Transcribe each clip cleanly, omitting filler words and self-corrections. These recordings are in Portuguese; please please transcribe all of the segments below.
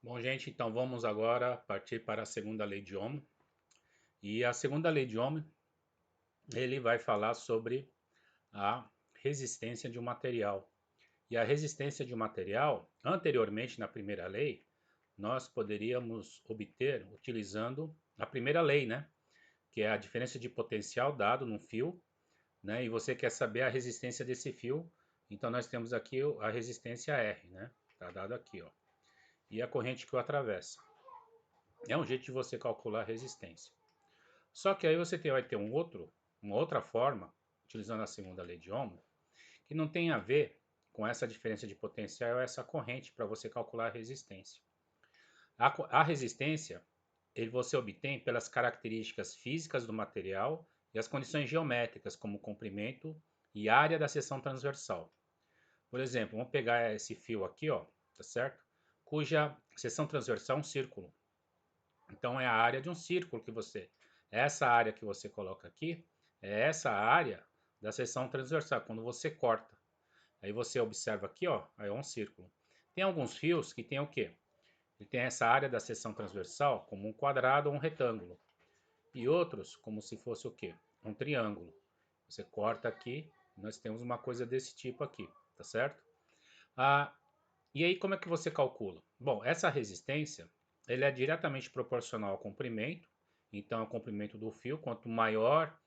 Bom, gente, então vamos agora partir para a segunda lei de Ohm. E a segunda lei de Ohm, ele vai falar sobre a resistência de um material. E a resistência de um material, anteriormente na primeira lei, nós poderíamos obter utilizando a primeira lei, né? Que é a diferença de potencial dado num fio, né? E você quer saber a resistência desse fio, então nós temos aqui a resistência R, né? Tá dado aqui, ó. E a corrente que o atravessa. É um jeito de você calcular a resistência. Só que aí você vai ter uma outra forma, utilizando a segunda lei de Ohm, que não tem a ver com essa diferença de potencial ou essa corrente para você calcular a resistência. A resistência você obtém pelas características físicas do material e as condições geométricas, como comprimento e área da seção transversal. Por exemplo, vamos pegar esse fio aqui, ó, tá certo? Cuja seção transversal é um círculo. Então é a área de um círculo que essa área que você coloca aqui, é essa área da seção transversal, quando você corta. Aí você observa aqui, ó, aí é um círculo. Tem alguns fios que tem o quê? Ele tem essa área da seção transversal como um quadrado ou um retângulo. E outros como se fosse o quê? Um triângulo. Você corta aqui, nós temos uma coisa desse tipo aqui, tá certo? Ah, e aí como é que você calcula? Bom, essa resistência, ele é diretamente proporcional ao comprimento. Então, o comprimento do fio, quanto maior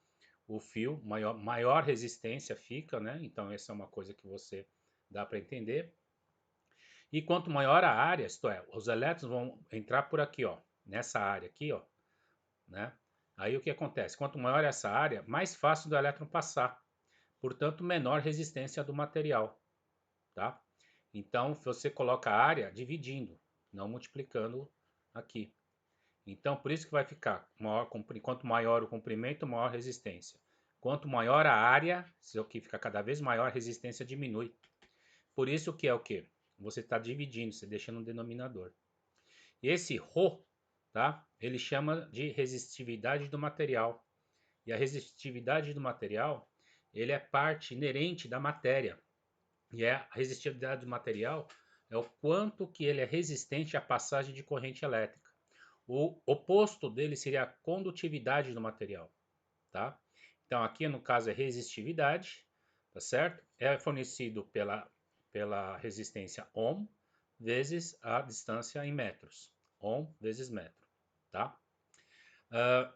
o fio, maior resistência fica, né? Então, essa é uma coisa que você dá para entender. E quanto maior a área, isto é, os elétrons vão entrar por aqui, ó, nessa área aqui, ó, né? Aí o que acontece? Quanto maior essa área, mais fácil do elétron passar. Portanto, menor resistência do material, tá? Então, você coloca a área dividindo, não multiplicando aqui. Então, por isso que vai ficar, quanto maior o comprimento, maior a resistência. Quanto maior a área, se aqui fica cada vez maior, a resistência diminui. Por isso que é o quê? Você está dividindo, você deixa no denominador. E esse Rho, tá? Ele chama de resistividade do material. E a resistividade do material, ele é parte inerente da matéria. E a resistividade do material é o quanto que ele é resistente à passagem de corrente elétrica. O oposto dele seria a condutividade do material, tá? Então aqui no caso é resistividade, tá certo? É fornecido pela resistência ohm vezes a distância em metros. Ohm vezes metro, tá? Uh,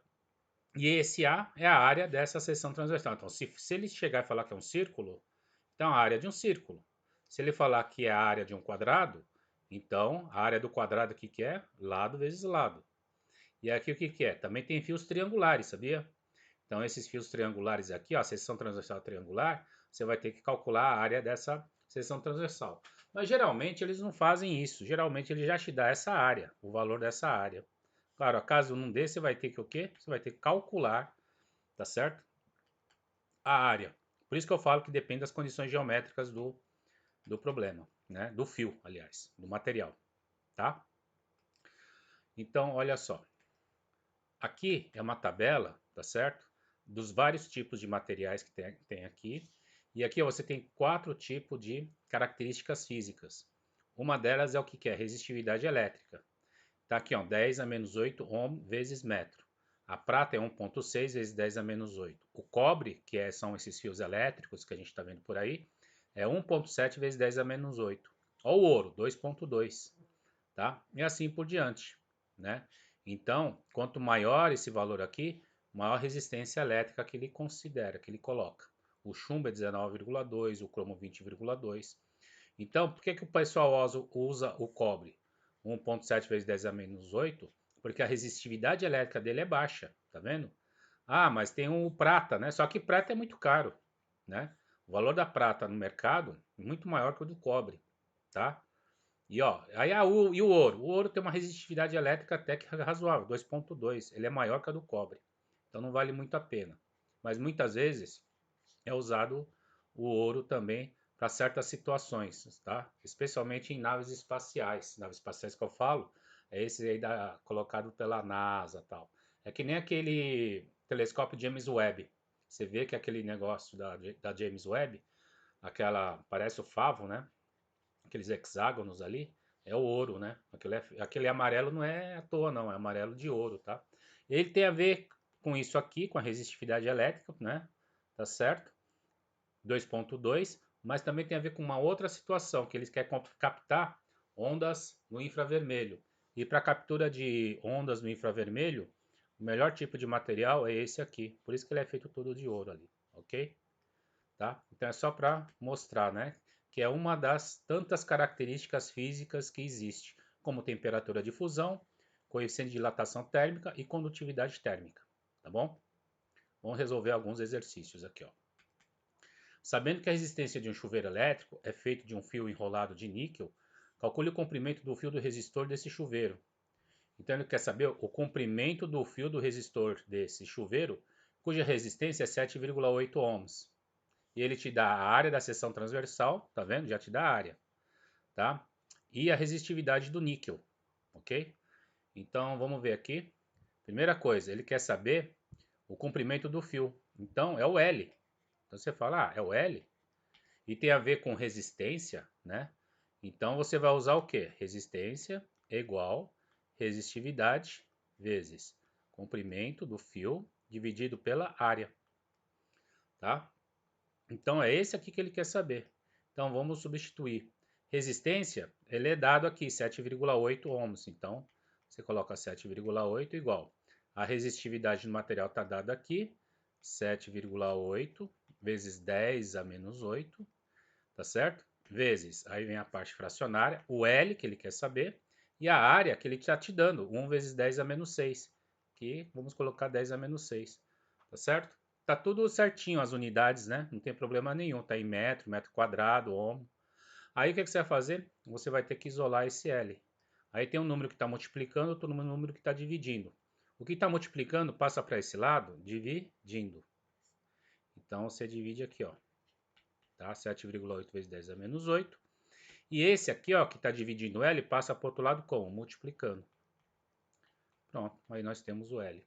e esse A é a área dessa seção transversal. Então, se ele chegar e falar que é um círculo, então a área de um círculo. Se ele falar que é a área de um quadrado, então a área do quadrado aqui que é lado vezes lado. E aqui o que que é? Também tem fios triangulares, sabia? Então esses fios triangulares aqui, ó, a seção transversal triangular, você vai ter que calcular a área dessa seção transversal. Mas geralmente eles não fazem isso. Geralmente ele já te dá essa área, o valor dessa área. Claro, caso não dê, você vai ter que o quê? Você vai ter que calcular, tá certo? A área. Por isso que eu falo que depende das condições geométricas do problema, né? Do fio, aliás, do material, tá? Então, olha só. Aqui é uma tabela, tá certo? Dos vários tipos de materiais que tem aqui. E aqui ó, você tem 4 tipos de características físicas. Uma delas é o que é resistividade elétrica. Tá aqui, ó, 10 a menos 8 ohm vezes metro. A prata é 1,6 vezes 10 a menos 8. O cobre, são esses fios elétricos que a gente está vendo por aí, é 1,7 vezes 10 a menos 8. Ó, o ouro, 2,2, tá? E assim por diante, né? Então, quanto maior esse valor aqui, maior resistência elétrica que ele considera, que ele coloca. O chumbo é 19,2, o cromo 20,2. Então, por que, que o pessoal usa o cobre 1,7 vezes 10 a menos 8? Porque a resistividade elétrica dele é baixa, tá vendo? Ah, mas tem o prata, né? Só que prata é muito caro, né? O valor da prata no mercado é muito maior que o do cobre, tá? E ó, aí e o ouro? O ouro tem uma resistividade elétrica até que razoável, 2,2. Ele é maior que a do cobre. Então não vale muito a pena. Mas muitas vezes é usado o ouro também para certas situações, tá? Especialmente em naves espaciais. Naves espaciais que eu falo é esse aí colocado pela NASA, tal. É que nem aquele telescópio James Webb. Você vê que aquele negócio da James Webb, aquela parece o favo, né? Aqueles hexágonos ali, É o ouro, né? Aquele amarelo não é à toa, não. É amarelo de ouro, tá? Ele tem a ver com isso aqui, com a resistividade elétrica, né? Tá certo? 2.2, mas também tem a ver com uma outra situação, que eles querem captar ondas no infravermelho. E para captura de ondas no infravermelho, o melhor tipo de material é esse aqui. Por isso que ele é feito todo de ouro ali, ok? Tá? Então é só para mostrar, né? Que é uma das tantas características físicas que existe, como temperatura de fusão, coeficiente de dilatação térmica e condutividade térmica, tá bom? Vamos resolver alguns exercícios aqui, ó. Sabendo que a resistência de um chuveiro elétrico é feita de um fio enrolado de níquel, calcule o comprimento do fio do resistor desse chuveiro. Então ele quer saber o comprimento do fio do resistor desse chuveiro, cuja resistência é 7,8 ohms. E ele te dá a área da seção transversal, tá vendo? Já te dá a área, tá? E a resistividade do níquel, ok? Então vamos ver aqui. Primeira coisa, ele quer saber o comprimento do fio. Então é o L. Então você fala, é o L? E tem a ver com resistência, né? Então você vai usar o quê? Resistência é igual resistividade vezes comprimento do fio dividido pela área, tá? Então é esse aqui que ele quer saber. Então vamos substituir. Resistência, ele é dado aqui 7,8 ohms. Então você coloca 7,8 igual. A resistividade do material está dada aqui, 7,8 vezes 10 a menos 8, tá certo? Vezes, aí vem a parte fracionária, o L que ele quer saber, e a área que ele está te dando, 1 vezes 10 a menos 6, que vamos colocar 10 a menos 6, tá certo? Tá tudo certinho as unidades, né? Não tem problema nenhum, tá em metro, metro quadrado, ohm. Aí o que você vai fazer? Você vai ter que isolar esse L. Aí tem um número que está multiplicando, outro número que está dividindo. O que está multiplicando passa para esse lado, dividindo. Então você divide aqui, ó. Tá? 7,8 vezes 10 a menos 8. E esse aqui, ó, que está dividindo L, passa para o outro lado como? Multiplicando. Pronto, aí nós temos o L.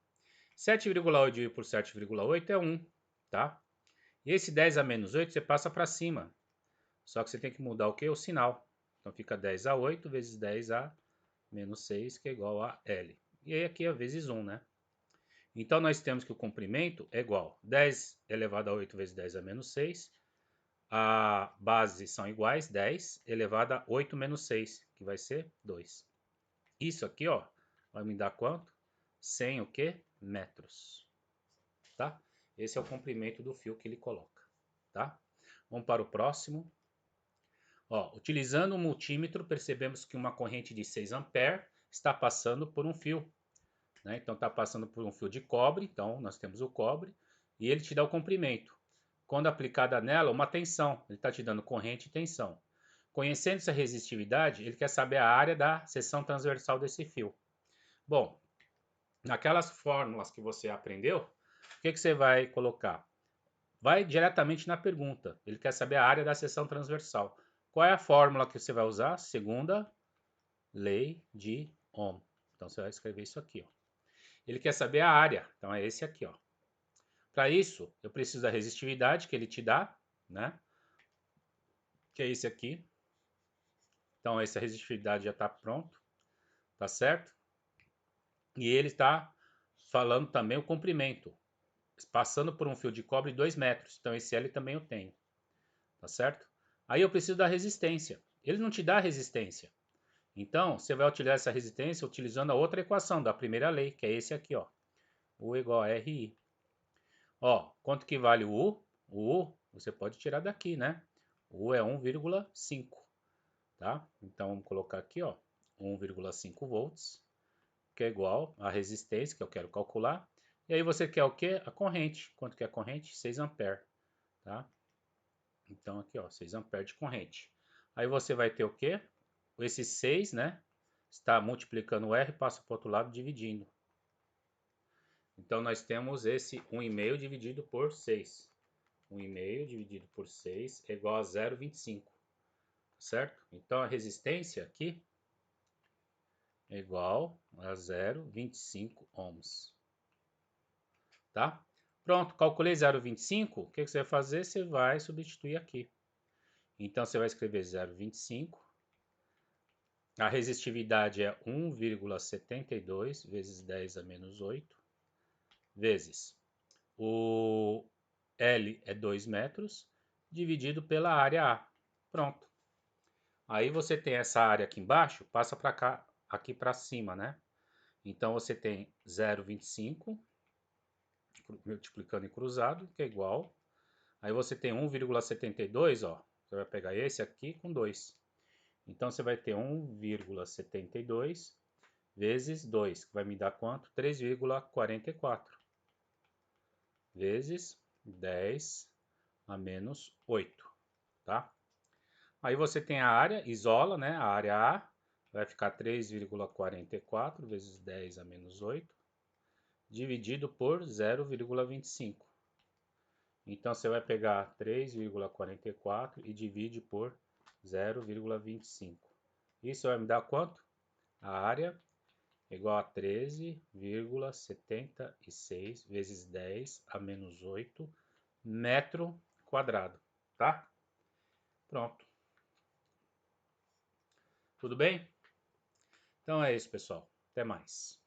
7,8 dividido por 7,8 é 1, tá? E esse 10 a menos 8 você passa para cima. Só que você tem que mudar o que? O sinal. Então fica 10 a 8 vezes 10 a menos 6, que é igual a L. E aí aqui é vezes 1, né? Então nós temos que o comprimento é igual a 10 elevado a 8 vezes 10 a menos 6. A base são iguais, 10 elevado a 8 menos 6, que vai ser 2. Isso aqui, ó, vai me dar quanto? 100 o quê? Metros, tá? Esse é o comprimento do fio que ele coloca, tá? Vamos para o próximo. Ó, utilizando o multímetro, percebemos que uma corrente de 6 amperes está passando por um fio, né? Então está passando por um fio de cobre, então nós temos o cobre, e ele te dá o comprimento. Quando aplicada nela, uma tensão, ele está te dando corrente e tensão. Conhecendo essa resistividade, ele quer saber a área da seção transversal desse fio. Bom, naquelas fórmulas que você aprendeu, o que você vai colocar? Vai diretamente na pergunta. Ele quer saber a área da seção transversal. Qual é a fórmula que você vai usar? Segunda lei de Ohm. Então você vai escrever isso aqui, ó. Ele quer saber a área. Então é esse aqui, ó. Para isso, eu preciso da resistividade que ele te dá, né? Que é esse aqui. Então essa resistividade já está pronto, tá certo? E ele está falando também o comprimento, passando por um fio de cobre 2 metros. Então esse L também eu tenho, tá certo? Aí eu preciso da resistência. Ele não te dá resistência. Então você vai utilizar essa resistência utilizando a outra equação da primeira lei, que é esse aqui, ó. U igual a RI. Ó, quanto que vale o U? O U você pode tirar daqui, né? O U é 1,5, tá? Então vamos colocar aqui, ó, 1,5 volts, que é igual à resistência que eu quero calcular. E aí você quer o quê? A corrente. Quanto que é a corrente? 6 amperes, tá? Então aqui, ó, 6 amperes de corrente. Aí você vai ter o quê? Esse 6, né? Está multiplicando o R, passa para o outro lado dividindo. Então nós temos esse 1,5 dividido por 6. 1,5 dividido por 6 é igual a 0,25, certo? Então a resistência aqui é igual a 0,25 ohms, tá? Pronto, calculei 0,25, o que você vai fazer? Você vai substituir aqui. Então você vai escrever 0,25 A resistividade é 1,72 vezes 10 a menos 8, vezes o L é 2 metros, dividido pela área A. Pronto. Aí você tem essa área aqui embaixo, passa para cá, aqui para cima, né? Então você tem 0,25 multiplicando e cruzado, que é igual. Aí você tem 1,72, ó. Você vai pegar esse aqui com 2. Então você vai ter 1,72 vezes 2, que vai me dar quanto? 3,44 vezes 10 a menos 8, tá? Aí você tem a área, isola, né? A área A vai ficar 3,44 vezes 10 a menos 8, dividido por 0,25. Então você vai pegar 3,44 e divide por 0,25. Isso vai me dar quanto? A área é igual a 13,76 vezes 10 a menos 8 metro quadrado, tá? Pronto. Tudo bem? Então é isso, pessoal. Até mais.